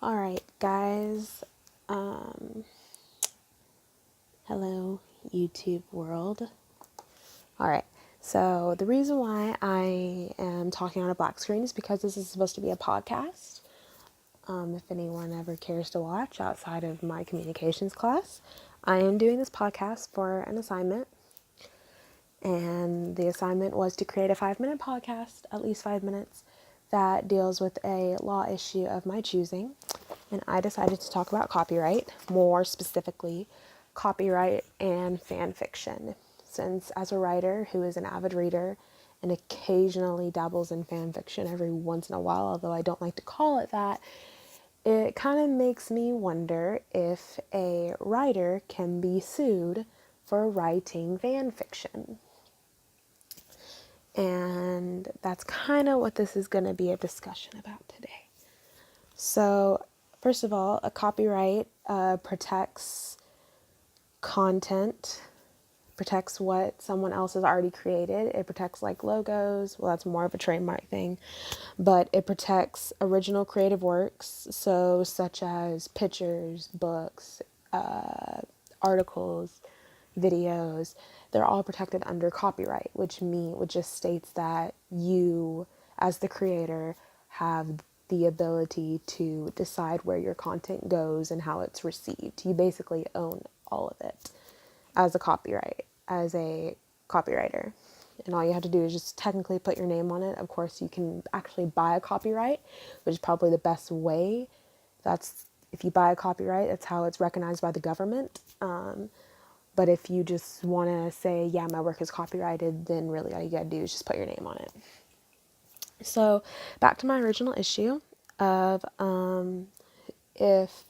All right, guys. Um, Hello, YouTube world. All right. So the reason why I am talking on a black screen is because this is supposed to be a podcast. If anyone ever cares to watch outside of my communications class, I am doing this podcast for an assignment. And the assignment was to create a 5-minute podcast, at least 5 minutes, that deals with a law issue of my choosing. And I decided to talk about copyright, more specifically, copyright and fan fiction. Since, as a writer who is an avid reader and occasionally dabbles in fan fiction every once in a while, although I don't like to call it that, it kind of makes me wonder if a writer can be sued for writing fan fiction. And that's kind of what this is going to be a discussion about today. So, first of all, a copyright protects content, protects what someone else has already created. It protects like logos. Well, that's more of a trademark thing, but it protects original creative works, so such as pictures, books, articles, videos. They're all protected under copyright, which just states that you, as the creator, have the ability to decide where your content goes and how it's received. You basically own all of it as a copywriter. And all you have to do is just technically put your name on it. Of course, you can actually buy a copyright, which is probably the best way. That's if you buy a copyright, that's how it's recognized by the government. But if you just want to say, yeah, my work is copyrighted, then really all you got to do is just put your name on it. So back to my original issue of if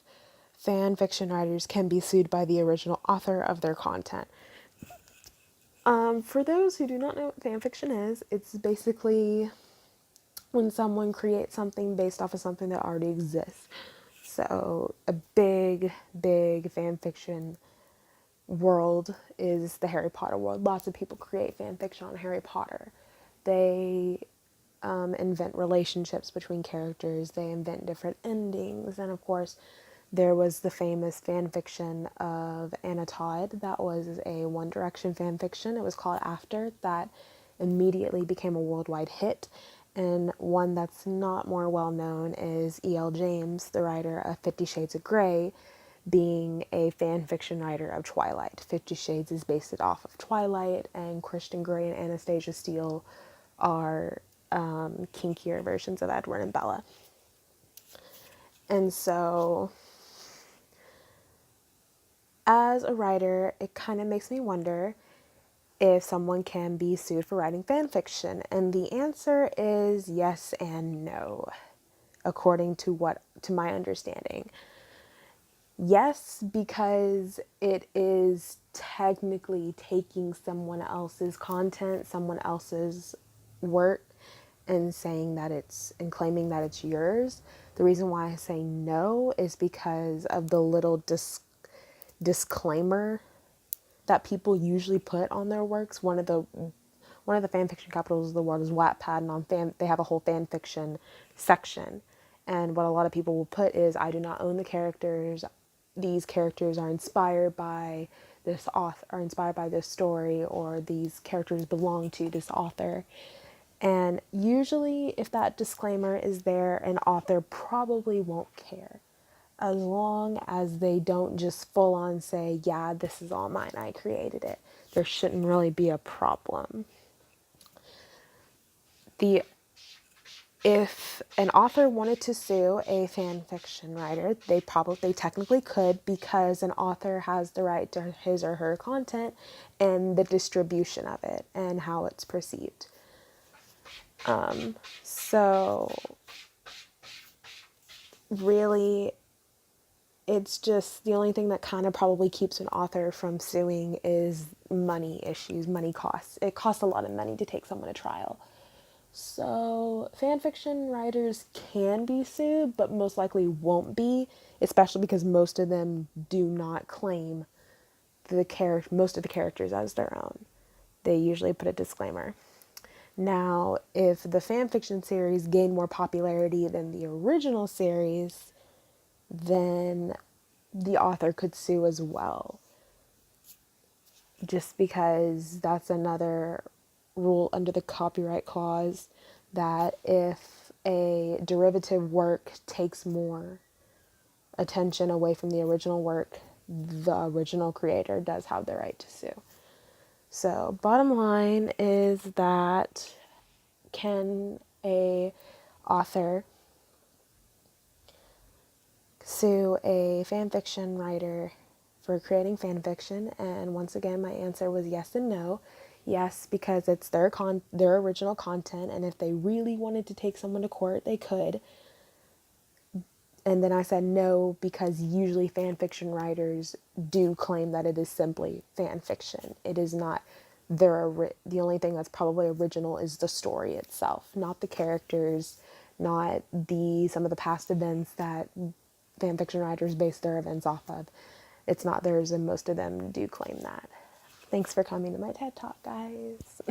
fan fiction writers can be sued by the original author of their content. For those who do not know what fan fiction is, it's basically when someone creates something based off of something that already exists. So a big fan fiction world is the Harry Potter world. Lots of people create fan fiction on Harry Potter. They invent relationships between characters. They invent different endings. And of course, there was the famous fan fiction of Anna Todd. That was a One Direction fan fiction. It was called After. That immediately became a worldwide hit. And one that's not more well known is E.L. James, the writer of 50 Shades of Grey, being a fan fiction writer of Twilight. 50 Shades is based off of Twilight, and Christian Grey and Anastasia Steele are kinkier versions of Edward and Bella. And so, as a writer, it kind of makes me wonder if someone can be sued for writing fan fiction. And the answer is yes and no, according to my understanding. Yes, because it is technically taking someone else's content, someone else's work, and saying that and claiming that it's yours. The reason why I say no is because of the little disclaimer that people usually put on their works. One of the fan fiction capitals of the world is Wattpad, and they have a whole fan fiction section. And what a lot of people will put is, I do not own the characters. These characters are inspired by this author, are inspired by this story, or these characters belong to this author. And usually, if that disclaimer is there, an author probably won't care. As long as they don't just full on say, yeah, this is all mine, I created it. There shouldn't really be a problem. If an author wanted to sue a fan fiction writer, they technically could, because an author has the right to his or her content and the distribution of it and how it's perceived. So really, it's just the only thing that kind of probably keeps an author from suing is money issues, money costs. It costs a lot of money to take someone to trial. So, fan fiction writers can be sued, but most likely won't be, especially because most of them do not claim most of the characters as their own. They usually put a disclaimer. Now, if the fan fiction series gained more popularity than the original series, then the author could sue as well. Just because that's another rule under the copyright clause, that if a derivative work takes more attention away from the original work, the original creator does have the right to sue. So, bottom line is that can a author sue a fan fiction writer for creating fan fiction? And once again, my answer was yes and no. Yes, because it's their original content, and if they really wanted to take someone to court, they could. And then I said no, because usually fan fiction writers do claim that it is simply fan fiction. It is not the only thing that's probably original is the story itself, not the characters, not some of the past events that fan fiction writers base their events off of. It's not theirs, and most of them do claim that. Thanks for coming to my TED Talk, guys.